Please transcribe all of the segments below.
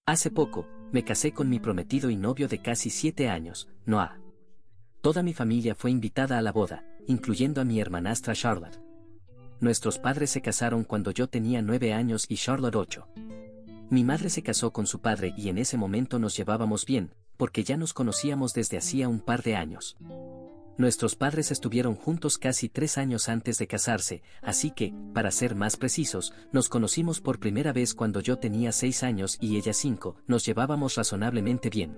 Hace poco, me casé con mi prometido y novio de casi 7 años, Noah. Toda mi familia fue invitada a la boda, incluyendo a mi hermanastra Charlotte. Nuestros padres se casaron cuando yo tenía 9 años y Charlotte 8. Mi madre se casó con su padre y en ese momento nos llevábamos bien, porque ya nos conocíamos desde hacía un par de años. Nuestros padres estuvieron juntos casi 3 años antes de casarse, así que, para ser más precisos, nos conocimos por primera vez cuando yo tenía 6 años y ella 5, nos llevábamos razonablemente bien.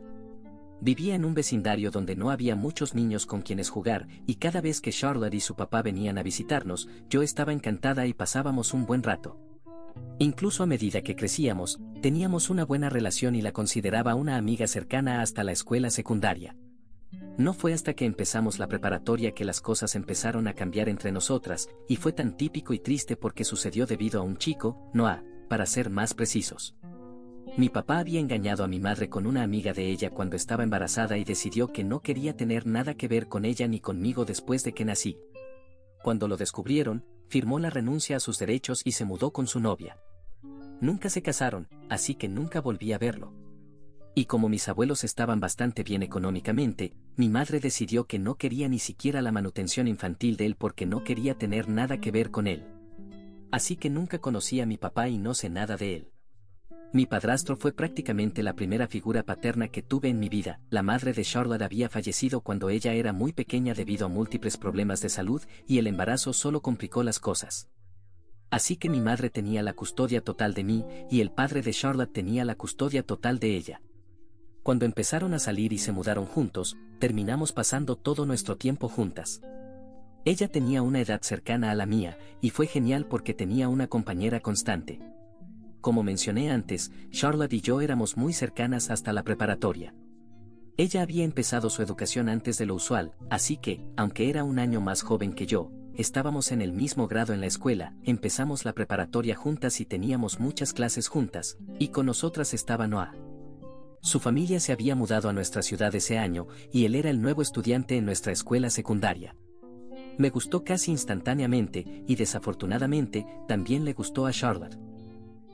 Vivía en un vecindario donde no había muchos niños con quienes jugar, y cada vez que Charlotte y su papá venían a visitarnos, yo estaba encantada y pasábamos un buen rato. Incluso a medida que crecíamos, teníamos una buena relación y la consideraba una amiga cercana hasta la escuela secundaria. No fue hasta que empezamos la preparatoria que las cosas empezaron a cambiar entre nosotras, y fue tan típico y triste porque sucedió debido a un chico, Noah, para ser más precisos. Mi papá había engañado a mi madre con una amiga de ella cuando estaba embarazada y decidió que no quería tener nada que ver con ella ni conmigo después de que nací. Cuando lo descubrieron, firmó la renuncia a sus derechos y se mudó con su novia. Nunca se casaron, así que nunca volví a verlo. Y como mis abuelos estaban bastante bien económicamente, mi madre decidió que no quería ni siquiera la manutención infantil de él porque no quería tener nada que ver con él. Así que nunca conocí a mi papá y no sé nada de él. Mi padrastro fue prácticamente la primera figura paterna que tuve en mi vida. La madre de Charlotte había fallecido cuando ella era muy pequeña debido a múltiples problemas de salud y el embarazo solo complicó las cosas. Así que mi madre tenía la custodia total de mí y el padre de Charlotte tenía la custodia total de ella. Cuando empezaron a salir y se mudaron juntos, terminamos pasando todo nuestro tiempo juntas. Ella tenía una edad cercana a la mía, y fue genial porque tenía una compañera constante. Como mencioné antes, Charlotte y yo éramos muy cercanas hasta la preparatoria. Ella había empezado su educación antes de lo usual, así que, aunque era un año más joven que yo, estábamos en el mismo grado en la escuela, empezamos la preparatoria juntas y teníamos muchas clases juntas, y con nosotras estaba Noah. Su familia se había mudado a nuestra ciudad ese año, y él era el nuevo estudiante en nuestra escuela secundaria. Me gustó casi instantáneamente, y desafortunadamente, también le gustó a Charlotte.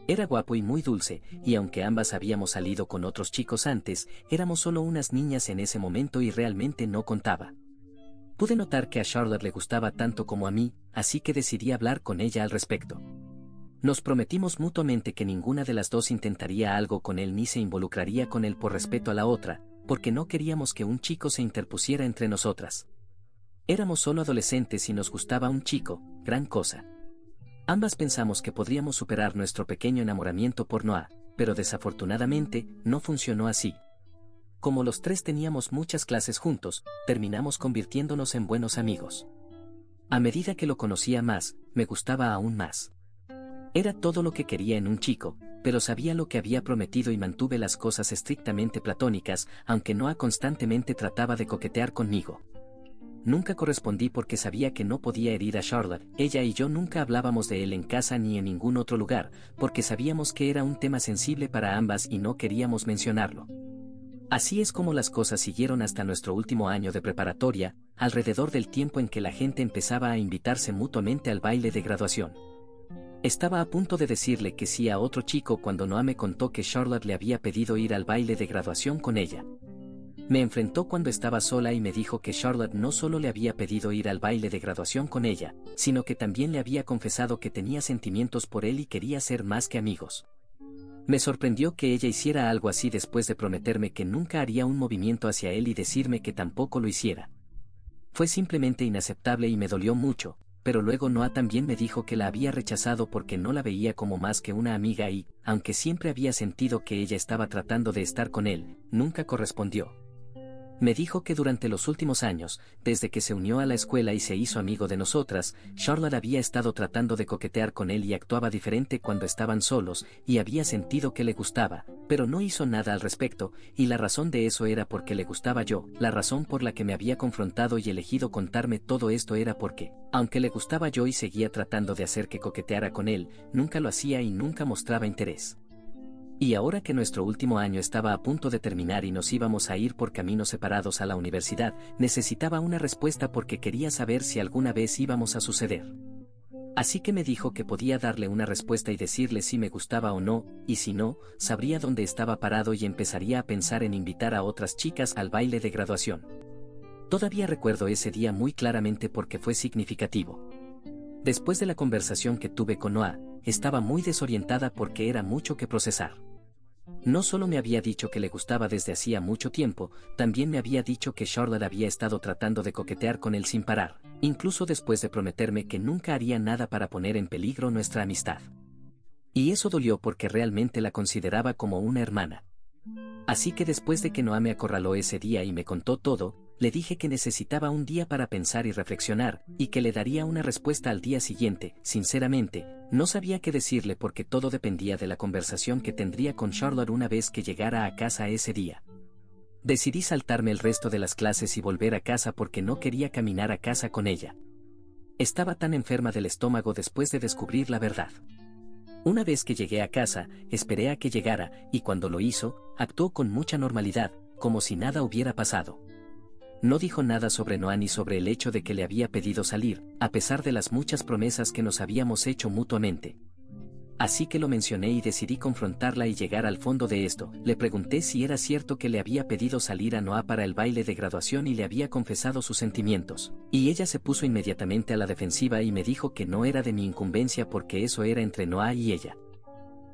Era guapo y muy dulce, y aunque ambas habíamos salido con otros chicos antes, éramos solo unas niñas en ese momento y realmente no contaba. Pude notar que a Charlotte le gustaba tanto como a mí, así que decidí hablar con ella al respecto. Nos prometimos mutuamente que ninguna de las dos intentaría algo con él ni se involucraría con él por respeto a la otra, porque no queríamos que un chico se interpusiera entre nosotras. Éramos solo adolescentes y nos gustaba un chico, gran cosa. Ambas pensamos que podríamos superar nuestro pequeño enamoramiento por Noah, pero desafortunadamente, no funcionó así. Como los tres teníamos muchas clases juntos, terminamos convirtiéndonos en buenos amigos. A medida que lo conocía más, me gustaba aún más. Era todo lo que quería en un chico, pero sabía lo que había prometido y mantuve las cosas estrictamente platónicas, aunque Noah constantemente trataba de coquetear conmigo. Nunca correspondí porque sabía que no podía herir a Charlotte. Ella y yo nunca hablábamos de él en casa ni en ningún otro lugar, porque sabíamos que era un tema sensible para ambas y no queríamos mencionarlo. Así es como las cosas siguieron hasta nuestro último año de preparatoria, alrededor del tiempo en que la gente empezaba a invitarse mutuamente al baile de graduación. Estaba a punto de decirle que sí a otro chico cuando Noah me contó que Charlotte le había pedido ir al baile de graduación con ella. Me enfrentó cuando estaba sola y me dijo que Charlotte no solo le había pedido ir al baile de graduación con ella, sino que también le había confesado que tenía sentimientos por él y quería ser más que amigos. Me sorprendió que ella hiciera algo así después de prometerme que nunca haría un movimiento hacia él y decirme que tampoco lo hiciera. Fue simplemente inaceptable y me dolió mucho, pero luego Noah también me dijo que la había rechazado porque no la veía como más que una amiga y, aunque siempre había sentido que ella estaba tratando de estar con él, nunca correspondió. Me dijo que durante los últimos años, desde que se unió a la escuela y se hizo amigo de nosotras, Charlotte había estado tratando de coquetear con él y actuaba diferente cuando estaban solos, y había sentido que le gustaba, pero no hizo nada al respecto, y la razón de eso era porque le gustaba yo. La razón por la que me había confrontado y elegido contarme todo esto era porque, aunque le gustaba yo y seguía tratando de hacer que coqueteara con él, nunca lo hacía y nunca mostraba interés. Y ahora que nuestro último año estaba a punto de terminar y nos íbamos a ir por caminos separados a la universidad, necesitaba una respuesta porque quería saber si alguna vez íbamos a suceder. Así que me dijo que podía darle una respuesta y decirle si me gustaba o no, y si no, sabría dónde estaba parado y empezaría a pensar en invitar a otras chicas al baile de graduación. Todavía recuerdo ese día muy claramente porque fue significativo. Después de la conversación que tuve con Noah, estaba muy desorientada porque era mucho que procesar. No solo me había dicho que le gustaba desde hacía mucho tiempo, también me había dicho que Charlotte había estado tratando de coquetear con él sin parar, incluso después de prometerme que nunca haría nada para poner en peligro nuestra amistad. Y eso dolió porque realmente la consideraba como una hermana. Así que después de que Noah me acorraló ese día y me contó todo, le dije que necesitaba un día para pensar y reflexionar, y que le daría una respuesta al día siguiente. Sinceramente, no sabía qué decirle porque todo dependía de la conversación que tendría con Charlotte una vez que llegara a casa ese día. Decidí saltarme el resto de las clases y volver a casa porque no quería caminar a casa con ella. Estaba tan enferma del estómago después de descubrir la verdad. Una vez que llegué a casa, esperé a que llegara, y cuando lo hizo, actuó con mucha normalidad, como si nada hubiera pasado. No dijo nada sobre Noah ni sobre el hecho de que le había pedido salir, a pesar de las muchas promesas que nos habíamos hecho mutuamente. Así que lo mencioné y decidí confrontarla y llegar al fondo de esto. Le pregunté si era cierto que le había pedido salir a Noah para el baile de graduación y le había confesado sus sentimientos. Y ella se puso inmediatamente a la defensiva y me dijo que no era de mi incumbencia porque eso era entre Noah y ella.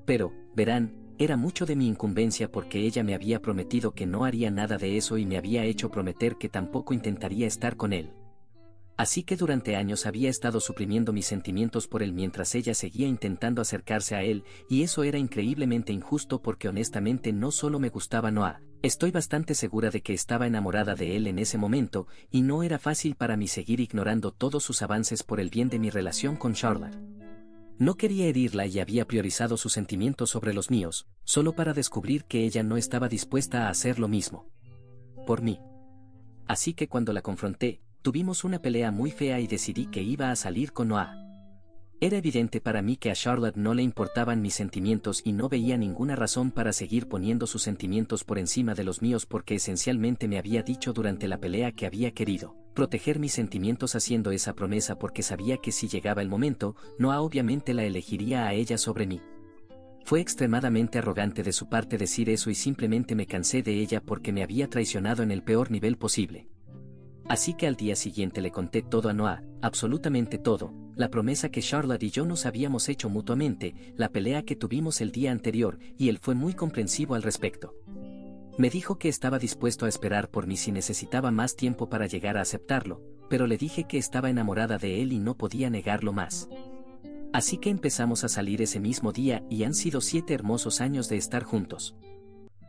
Pero, verán, era mucho de mi incumbencia porque ella me había prometido que no haría nada de eso y me había hecho prometer que tampoco intentaría estar con él. Así que durante años había estado suprimiendo mis sentimientos por él mientras ella seguía intentando acercarse a él, y eso era increíblemente injusto porque honestamente no solo me gustaba Noah, estoy bastante segura de que estaba enamorada de él en ese momento, y no era fácil para mí seguir ignorando todos sus avances por el bien de mi relación con Charlotte. No quería herirla y había priorizado sus sentimientos sobre los míos, solo para descubrir que ella no estaba dispuesta a hacer lo mismo por mí. Así que cuando la confronté, tuvimos una pelea muy fea y decidí que iba a salir con Noah. Era evidente para mí que a Charlotte no le importaban mis sentimientos y no veía ninguna razón para seguir poniendo sus sentimientos por encima de los míos porque esencialmente me había dicho durante la pelea que había querido proteger mis sentimientos haciendo esa promesa porque sabía que si llegaba el momento, Noah obviamente la elegiría a ella sobre mí. Fue extremadamente arrogante de su parte decir eso y simplemente me cansé de ella porque me había traicionado en el peor nivel posible. Así que al día siguiente le conté todo a Noah, absolutamente todo, la promesa que Charlotte y yo nos habíamos hecho mutuamente, la pelea que tuvimos el día anterior, y él fue muy comprensivo al respecto. Me dijo que estaba dispuesto a esperar por mí si necesitaba más tiempo para llegar a aceptarlo, pero le dije que estaba enamorada de él y no podía negarlo más. Así que empezamos a salir ese mismo día y han sido 7 hermosos años de estar juntos.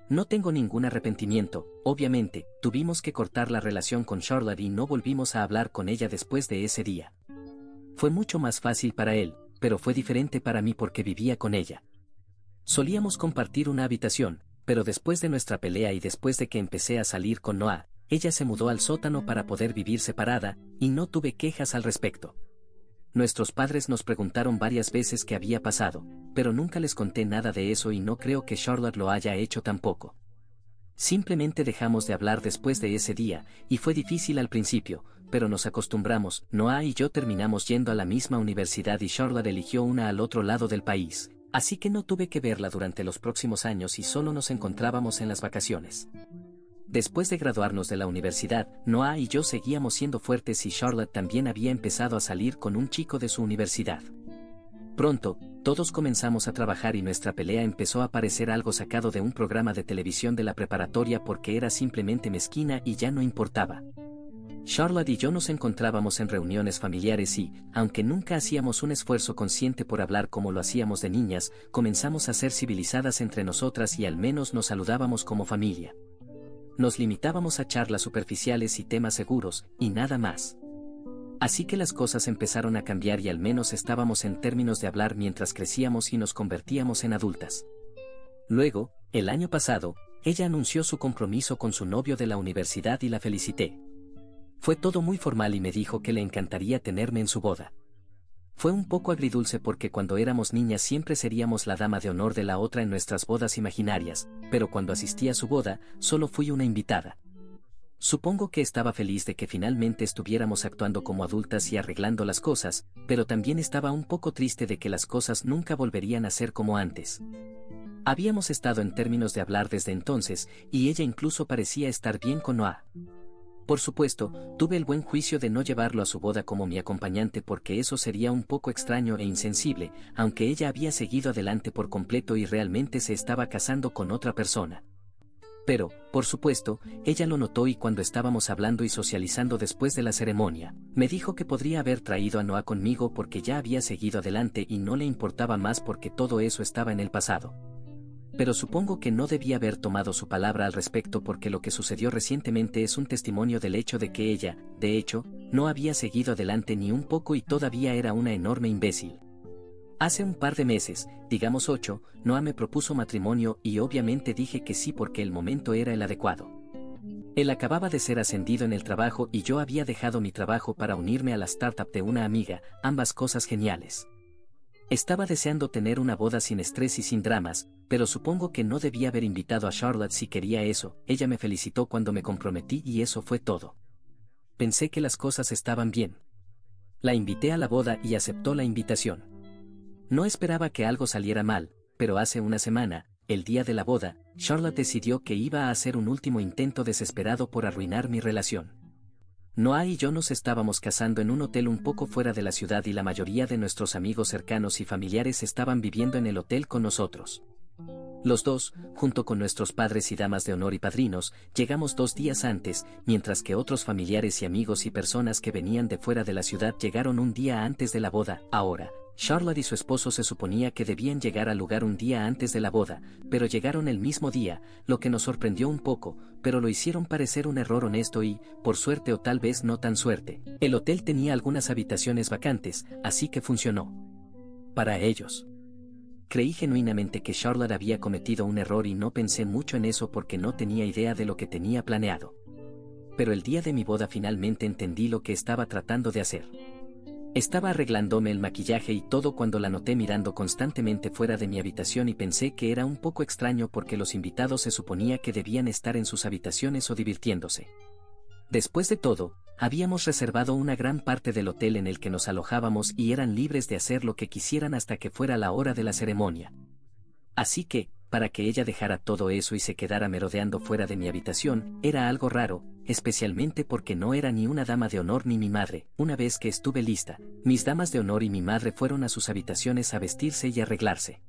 No tengo ningún arrepentimiento, obviamente, tuvimos que cortar la relación con Charlotte y no volvimos a hablar con ella después de ese día. Fue mucho más fácil para él, pero fue diferente para mí porque vivía con ella. Solíamos compartir una habitación, pero después de nuestra pelea y después de que empecé a salir con Noah, ella se mudó al sótano para poder vivir separada, y no tuve quejas al respecto. Nuestros padres nos preguntaron varias veces qué había pasado, pero nunca les conté nada de eso y no creo que Charlotte lo haya hecho tampoco. Simplemente dejamos de hablar después de ese día, y fue difícil al principio, pero nos acostumbramos. Noah y yo terminamos yendo a la misma universidad y Charlotte eligió una al otro lado del país, así que no tuve que verla durante los próximos años y solo nos encontrábamos en las vacaciones. Después de graduarnos de la universidad, Noah y yo seguíamos siendo fuertes y Charlotte también había empezado a salir con un chico de su universidad. Pronto, todos comenzamos a trabajar y nuestra pelea empezó a parecer algo sacado de un programa de televisión de la preparatoria porque era simplemente mezquina y ya no importaba. Charlotte y yo nos encontrábamos en reuniones familiares y, aunque nunca hacíamos un esfuerzo consciente por hablar como lo hacíamos de niñas, comenzamos a ser civilizadas entre nosotras y al menos nos saludábamos como familia. Nos limitábamos a charlas superficiales y temas seguros, y nada más. Así que las cosas empezaron a cambiar y al menos estábamos en términos de hablar mientras crecíamos y nos convertíamos en adultas. Luego, el año pasado, ella anunció su compromiso con su novio de la universidad y la felicité. Fue todo muy formal y me dijo que le encantaría tenerme en su boda. Fue un poco agridulce porque cuando éramos niñas siempre seríamos la dama de honor de la otra en nuestras bodas imaginarias, pero cuando asistí a su boda, solo fui una invitada. Supongo que estaba feliz de que finalmente estuviéramos actuando como adultas y arreglando las cosas, pero también estaba un poco triste de que las cosas nunca volverían a ser como antes. Habíamos estado en términos de hablar desde entonces, y ella incluso parecía estar bien con Noah. Por supuesto, tuve el buen juicio de no llevarlo a su boda como mi acompañante porque eso sería un poco extraño e insensible, aunque ella había seguido adelante por completo y realmente se estaba casando con otra persona. Pero, por supuesto, ella lo notó y cuando estábamos hablando y socializando después de la ceremonia, me dijo que podría haber traído a Noah conmigo porque ya había seguido adelante y no le importaba más porque todo eso estaba en el pasado. Pero supongo que no debía haber tomado su palabra al respecto porque lo que sucedió recientemente es un testimonio del hecho de que ella, de hecho, no había seguido adelante ni un poco y todavía era una enorme imbécil. Hace un par de meses, digamos 8, Noah me propuso matrimonio y obviamente dije que sí porque el momento era el adecuado. Él acababa de ser ascendido en el trabajo y yo había dejado mi trabajo para unirme a la startup de una amiga, ambas cosas geniales. Estaba deseando tener una boda sin estrés y sin dramas, pero supongo que no debía haber invitado a Charlotte si quería eso. Ella me felicitó cuando me comprometí y eso fue todo. Pensé que las cosas estaban bien. La invité a la boda y aceptó la invitación. No esperaba que algo saliera mal, pero hace una semana, el día de la boda, Charlotte decidió que iba a hacer un último intento desesperado por arruinar mi relación. Noah y yo nos estábamos casando en un hotel un poco fuera de la ciudad y la mayoría de nuestros amigos cercanos y familiares estaban viviendo en el hotel con nosotros. Los dos, junto con nuestros padres y damas de honor y padrinos, llegamos 2 días antes, mientras que otros familiares y amigos y personas que venían de fuera de la ciudad llegaron un día antes de la boda. Ahora, Charlotte y su esposo se suponía que debían llegar al lugar un día antes de la boda, pero llegaron el mismo día, lo que nos sorprendió un poco, pero lo hicieron parecer un error honesto y, por suerte o tal vez no tan suerte, el hotel tenía algunas habitaciones vacantes, así que funcionó. Para ellos. Creí genuinamente que Charlotte había cometido un error y no pensé mucho en eso porque no tenía idea de lo que tenía planeado. Pero el día de mi boda finalmente entendí lo que estaba tratando de hacer. Estaba arreglándome el maquillaje y todo cuando la noté mirando constantemente fuera de mi habitación y pensé que era un poco extraño porque los invitados se suponía que debían estar en sus habitaciones o divirtiéndose. Después de todo, habíamos reservado una gran parte del hotel en el que nos alojábamos y eran libres de hacer lo que quisieran hasta que fuera la hora de la ceremonia. Así que, para que ella dejara todo eso y se quedara merodeando fuera de mi habitación, era algo raro, especialmente porque no era ni una dama de honor ni mi madre. Una vez que estuve lista, mis damas de honor y mi madre fueron a sus habitaciones a vestirse y arreglarse.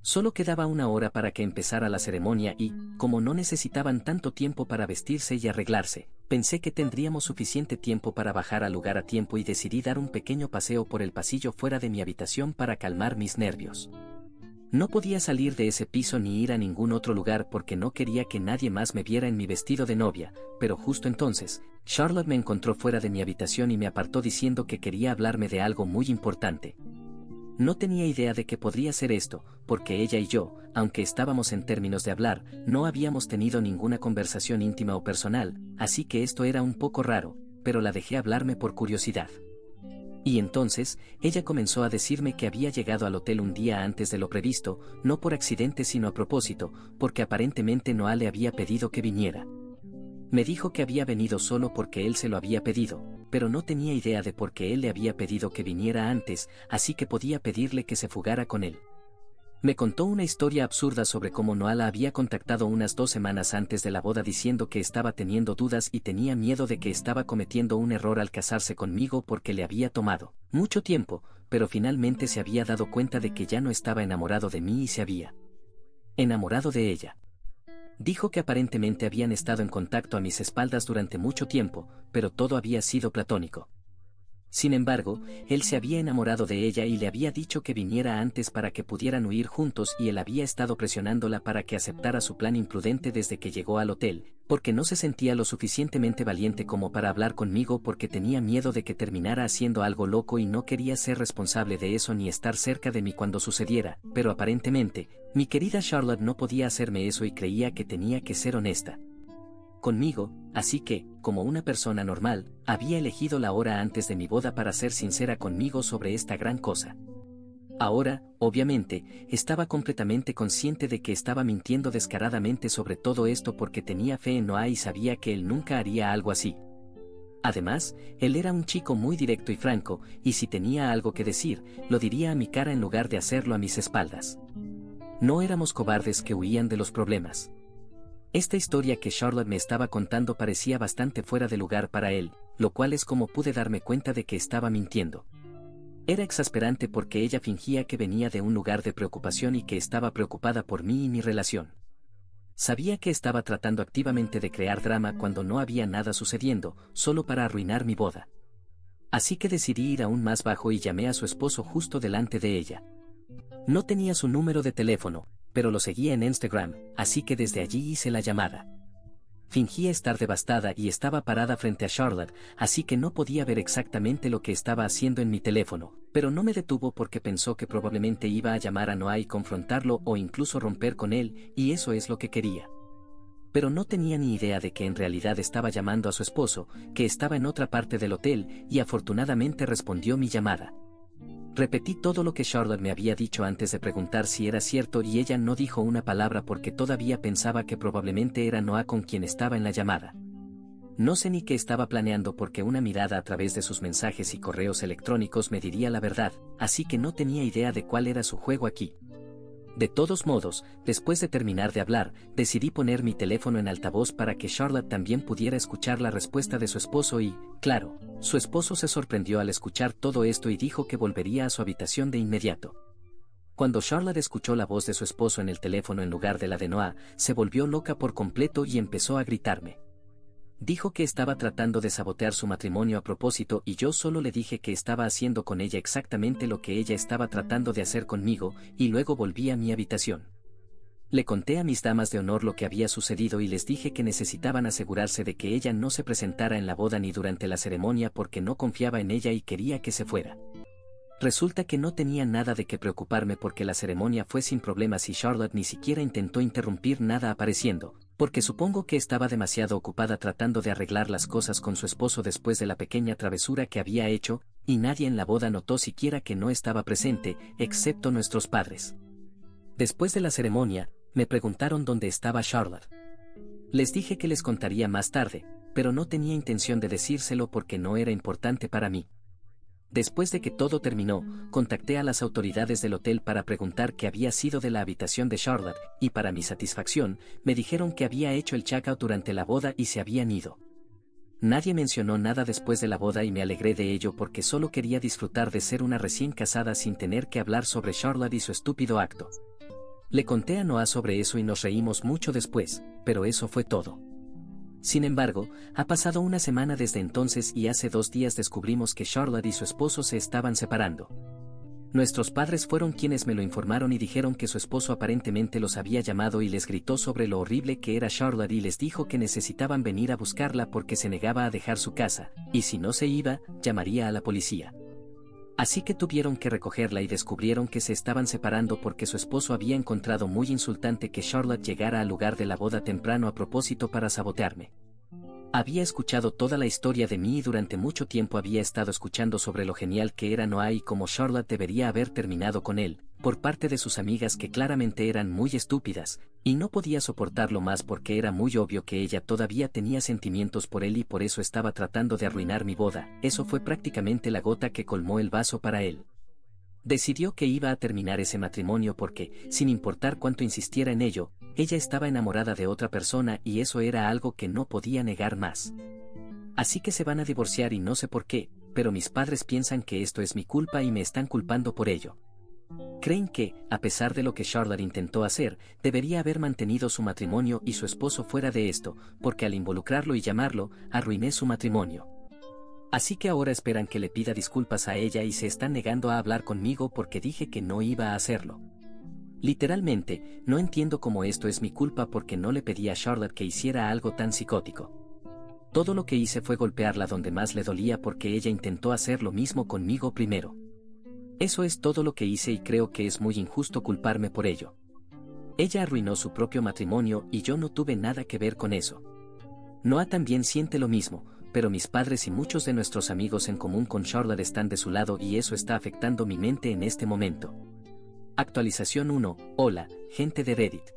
Solo quedaba 1 hora para que empezara la ceremonia y, como no necesitaban tanto tiempo para vestirse y arreglarse, pensé que tendríamos suficiente tiempo para bajar al lugar a tiempo y decidí dar un pequeño paseo por el pasillo fuera de mi habitación para calmar mis nervios. No podía salir de ese piso ni ir a ningún otro lugar porque no quería que nadie más me viera en mi vestido de novia, pero justo entonces, Charlotte me encontró fuera de mi habitación y me apartó diciendo que quería hablarme de algo muy importante. No tenía idea de que podría ser esto, porque ella y yo, aunque estábamos en términos de hablar, no habíamos tenido ninguna conversación íntima o personal, así que esto era un poco raro, pero la dejé hablarme por curiosidad. Y entonces, ella comenzó a decirme que había llegado al hotel un día antes de lo previsto, no por accidente sino a propósito, porque aparentemente Noah le había pedido que viniera. Me dijo que había venido solo porque él se lo había pedido, pero no tenía idea de por qué él le había pedido que viniera antes, así que podía pedirle que se fugara con él. Me contó una historia absurda sobre cómo Noah la había contactado unas 2 semanas antes de la boda diciendo que estaba teniendo dudas y tenía miedo de que estaba cometiendo un error al casarse conmigo porque le había tomado mucho tiempo, pero finalmente se había dado cuenta de que ya no estaba enamorado de mí y se había enamorado de ella. Dijo que aparentemente habían estado en contacto a mis espaldas durante mucho tiempo, pero todo había sido platónico. Sin embargo, él se había enamorado de ella y le había dicho que viniera antes para que pudieran huir juntos y él había estado presionándola para que aceptara su plan imprudente desde que llegó al hotel, porque no se sentía lo suficientemente valiente como para hablar conmigo porque tenía miedo de que terminara haciendo algo loco y no quería ser responsable de eso ni estar cerca de mí cuando sucediera, pero aparentemente, mi querida Charlotte no podía hacerme eso y creía que tenía que ser honesta conmigo, así que, como una persona normal, había elegido la hora antes de mi boda para ser sincera conmigo sobre esta gran cosa. Ahora, obviamente, estaba completamente consciente de que estaba mintiendo descaradamente sobre todo esto porque tenía fe en Noah y sabía que él nunca haría algo así. Además, él era un chico muy directo y franco, y si tenía algo que decir, lo diría a mi cara en lugar de hacerlo a mis espaldas. No éramos cobardes que huían de los problemas. Esta historia que Charlotte me estaba contando parecía bastante fuera de lugar para él, lo cual es como pude darme cuenta de que estaba mintiendo. Era exasperante porque ella fingía que venía de un lugar de preocupación y que estaba preocupada por mí y mi relación. Sabía que estaba tratando activamente de crear drama cuando no había nada sucediendo, solo para arruinar mi boda. Así que decidí ir aún más bajo y llamé a su esposo justo delante de ella. No tenía su número de teléfono, pero lo seguía en Instagram, así que desde allí hice la llamada. Fingía estar devastada y estaba parada frente a Charlotte, así que no podía ver exactamente lo que estaba haciendo en mi teléfono, pero no me detuvo porque pensó que probablemente iba a llamar a Noah y confrontarlo o incluso romper con él, y eso es lo que quería. Pero no tenía ni idea de que en realidad estaba llamando a su esposo, que estaba en otra parte del hotel, y afortunadamente respondió mi llamada. Repetí todo lo que Charlotte me había dicho antes de preguntar si era cierto y ella no dijo una palabra porque todavía pensaba que probablemente era Noah con quien estaba en la llamada. No sé ni qué estaba planeando porque una mirada a través de sus mensajes y correos electrónicos me diría la verdad, así que no tenía idea de cuál era su juego aquí. De todos modos, después de terminar de hablar, decidí poner mi teléfono en altavoz para que Charlotte también pudiera escuchar la respuesta de su esposo y, claro, su esposo se sorprendió al escuchar todo esto y dijo que volvería a su habitación de inmediato. Cuando Charlotte escuchó la voz de su esposo en el teléfono en lugar de la de Noah, se volvió loca por completo y empezó a gritarme. Dijo que estaba tratando de sabotear su matrimonio a propósito y yo solo le dije que estaba haciendo con ella exactamente lo que ella estaba tratando de hacer conmigo, y luego volví a mi habitación. Le conté a mis damas de honor lo que había sucedido y les dije que necesitaban asegurarse de que ella no se presentara en la boda ni durante la ceremonia porque no confiaba en ella y quería que se fuera. Resulta que no tenía nada de qué preocuparme porque la ceremonia fue sin problemas y Charlotte ni siquiera intentó interrumpir nada apareciendo, porque supongo que estaba demasiado ocupada tratando de arreglar las cosas con su esposo después de la pequeña travesura que había hecho, y nadie en la boda notó siquiera que no estaba presente, excepto nuestros padres. Después de la ceremonia, me preguntaron dónde estaba Charlotte. Les dije que les contaría más tarde, pero no tenía intención de decírselo porque no era importante para mí. Después de que todo terminó, contacté a las autoridades del hotel para preguntar qué había sido de la habitación de Charlotte, y para mi satisfacción, me dijeron que había hecho el checkout durante la boda y se habían ido. Nadie mencionó nada después de la boda y me alegré de ello porque solo quería disfrutar de ser una recién casada sin tener que hablar sobre Charlotte y su estúpido acto. Le conté a Noah sobre eso y nos reímos mucho después, pero eso fue todo. Sin embargo, ha pasado una semana desde entonces y hace 2 días descubrimos que Charlotte y su esposo se estaban separando. Nuestros padres fueron quienes me lo informaron y dijeron que su esposo aparentemente los había llamado y les gritó sobre lo horrible que era Charlotte y les dijo que necesitaban venir a buscarla porque se negaba a dejar su casa, y si no se iba, llamaría a la policía. Así que tuvieron que recogerla y descubrieron que se estaban separando porque su esposo había encontrado muy insultante que Charlotte llegara al lugar de la boda temprano a propósito para sabotearme. Había escuchado toda la historia de mí y durante mucho tiempo había estado escuchando sobre lo genial que era Noah y cómo Charlotte debería haber terminado con él, por parte de sus amigas que claramente eran muy estúpidas, y no podía soportarlo más porque era muy obvio que ella todavía tenía sentimientos por él y por eso estaba tratando de arruinar mi boda. Eso fue prácticamente la gota que colmó el vaso para él. Decidió que iba a terminar ese matrimonio porque, sin importar cuánto insistiera en ello, ella estaba enamorada de otra persona y eso era algo que no podía negar más. Así que se van a divorciar y no sé por qué, pero mis padres piensan que esto es mi culpa y me están culpando por ello. Creen que, a pesar de lo que Charlotte intentó hacer, debería haber mantenido su matrimonio y su esposo fuera de esto, porque al involucrarlo y llamarlo, arruiné su matrimonio. Así que ahora esperan que le pida disculpas a ella y se están negando a hablar conmigo porque dije que no iba a hacerlo. Literalmente, no entiendo cómo esto es mi culpa porque no le pedí a Charlotte que hiciera algo tan psicótico. Todo lo que hice fue golpearla donde más le dolía porque ella intentó hacer lo mismo conmigo primero. Eso es todo lo que hice y creo que es muy injusto culparme por ello. Ella arruinó su propio matrimonio y yo no tuve nada que ver con eso. Noah también siente lo mismo, pero mis padres y muchos de nuestros amigos en común con Charlotte están de su lado y eso está afectando mi mente en este momento. Actualización 1. Hola, gente de Reddit.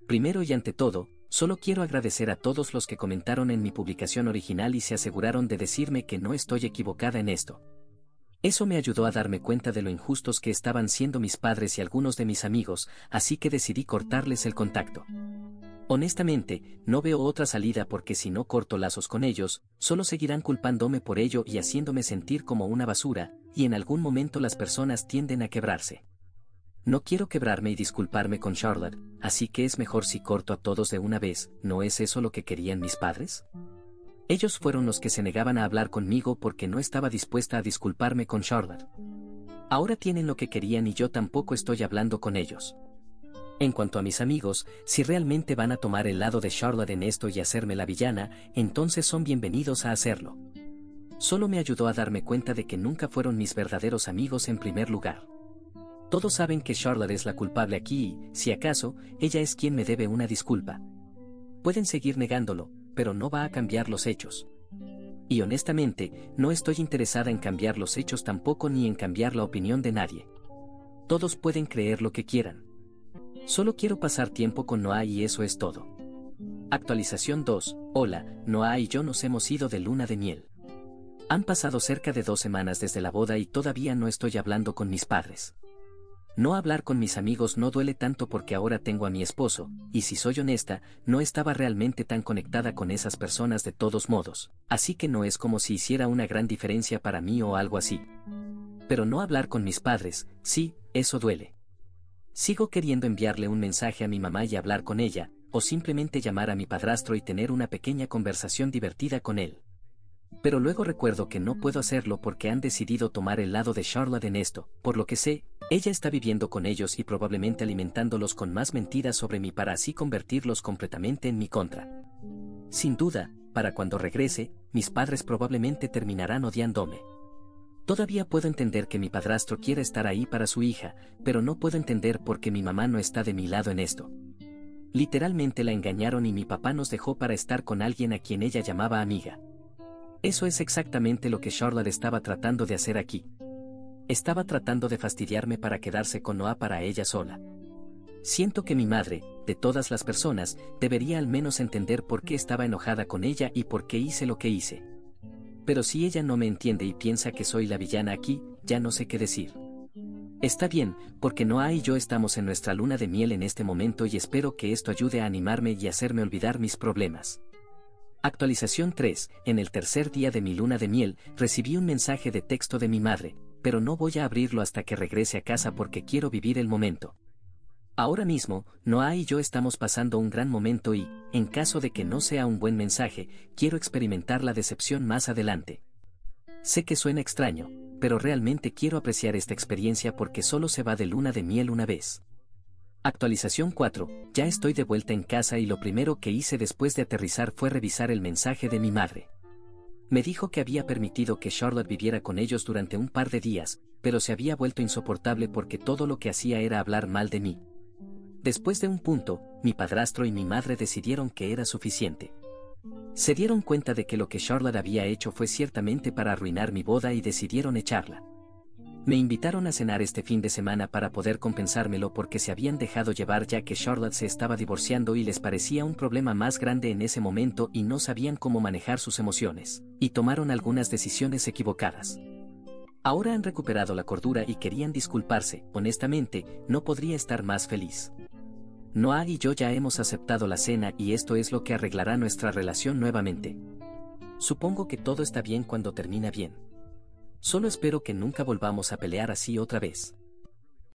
Primero y ante todo, solo quiero agradecer a todos los que comentaron en mi publicación original y se aseguraron de decirme que no estoy equivocada en esto. Eso me ayudó a darme cuenta de lo injustos que estaban siendo mis padres y algunos de mis amigos, así que decidí cortarles el contacto. Honestamente, no veo otra salida porque si no corto lazos con ellos, solo seguirán culpándome por ello y haciéndome sentir como una basura, y en algún momento las personas tienden a quebrarse. No quiero quebrarme y disculparme con Charlotte, así que es mejor si corto a todos de una vez. ¿No es eso lo que querían mis padres? Ellos fueron los que se negaban a hablar conmigo porque no estaba dispuesta a disculparme con Charlotte. Ahora tienen lo que querían y yo tampoco estoy hablando con ellos. En cuanto a mis amigos, si realmente van a tomar el lado de Charlotte en esto y hacerme la villana, entonces son bienvenidos a hacerlo. Solo me ayudó a darme cuenta de que nunca fueron mis verdaderos amigos en primer lugar. Todos saben que Charlotte es la culpable aquí y, si acaso, ella es quien me debe una disculpa. Pueden seguir negándolo, pero no va a cambiar los hechos. Y honestamente, no estoy interesada en cambiar los hechos tampoco ni en cambiar la opinión de nadie. Todos pueden creer lo que quieran. Solo quiero pasar tiempo con Noah y eso es todo. Actualización 2. Hola, Noah y yo nos hemos ido de luna de miel. Han pasado cerca de 2 semanas desde la boda y todavía no estoy hablando con mis padres. No hablar con mis amigos no duele tanto porque ahora tengo a mi esposo, y si soy honesta, no estaba realmente tan conectada con esas personas de todos modos, así que no es como si hiciera una gran diferencia para mí o algo así. Pero no hablar con mis padres, sí, eso duele. Sigo queriendo enviarle un mensaje a mi mamá y hablar con ella, o simplemente llamar a mi padrastro y tener una pequeña conversación divertida con él. Pero luego recuerdo que no puedo hacerlo porque han decidido tomar el lado de Charlotte en esto, por lo que sé, ella está viviendo con ellos y probablemente alimentándolos con más mentiras sobre mí para así convertirlos completamente en mi contra. Sin duda, para cuando regrese, mis padres probablemente terminarán odiándome. Todavía puedo entender que mi padrastro quiera estar ahí para su hija, pero no puedo entender por qué mi mamá no está de mi lado en esto. Literalmente la engañaron y mi papá nos dejó para estar con alguien a quien ella llamaba amiga. Eso es exactamente lo que Charlotte estaba tratando de hacer aquí. Estaba tratando de fastidiarme para quedarse con Noah para ella sola. Siento que mi madre, de todas las personas, debería al menos entender por qué estaba enojada con ella y por qué hice lo que hice. Pero si ella no me entiende y piensa que soy la villana aquí, ya no sé qué decir. Está bien, porque Noah y yo estamos en nuestra luna de miel en este momento y espero que esto ayude a animarme y hacerme olvidar mis problemas. Actualización 3. En el tercer día de mi luna de miel, recibí un mensaje de texto de mi madre, pero no voy a abrirlo hasta que regrese a casa porque quiero vivir el momento. Ahora mismo, Noah y yo estamos pasando un gran momento y, en caso de que no sea un buen mensaje, quiero experimentar la decepción más adelante. Sé que suena extraño, pero realmente quiero apreciar esta experiencia porque solo se va de luna de miel una vez. Actualización 4. Ya estoy de vuelta en casa y lo primero que hice después de aterrizar fue revisar el mensaje de mi madre. Me dijo que había permitido que Charlotte viviera con ellos durante un par de días, pero se había vuelto insoportable porque todo lo que hacía era hablar mal de mí. Después de un punto, mi padrastro y mi madre decidieron que era suficiente. Se dieron cuenta de que lo que Charlotte había hecho fue ciertamente para arruinar mi boda y decidieron echarla. Me invitaron a cenar este fin de semana para poder compensármelo porque se habían dejado llevar ya que Charlotte se estaba divorciando y les parecía un problema más grande en ese momento y no sabían cómo manejar sus emociones, y tomaron algunas decisiones equivocadas. Ahora han recuperado la cordura y querían disculparse. Honestamente, no podría estar más feliz. Noah y yo ya hemos aceptado la cena y esto es lo que arreglará nuestra relación nuevamente. Supongo que todo está bien cuando termina bien. Solo espero que nunca volvamos a pelear así otra vez.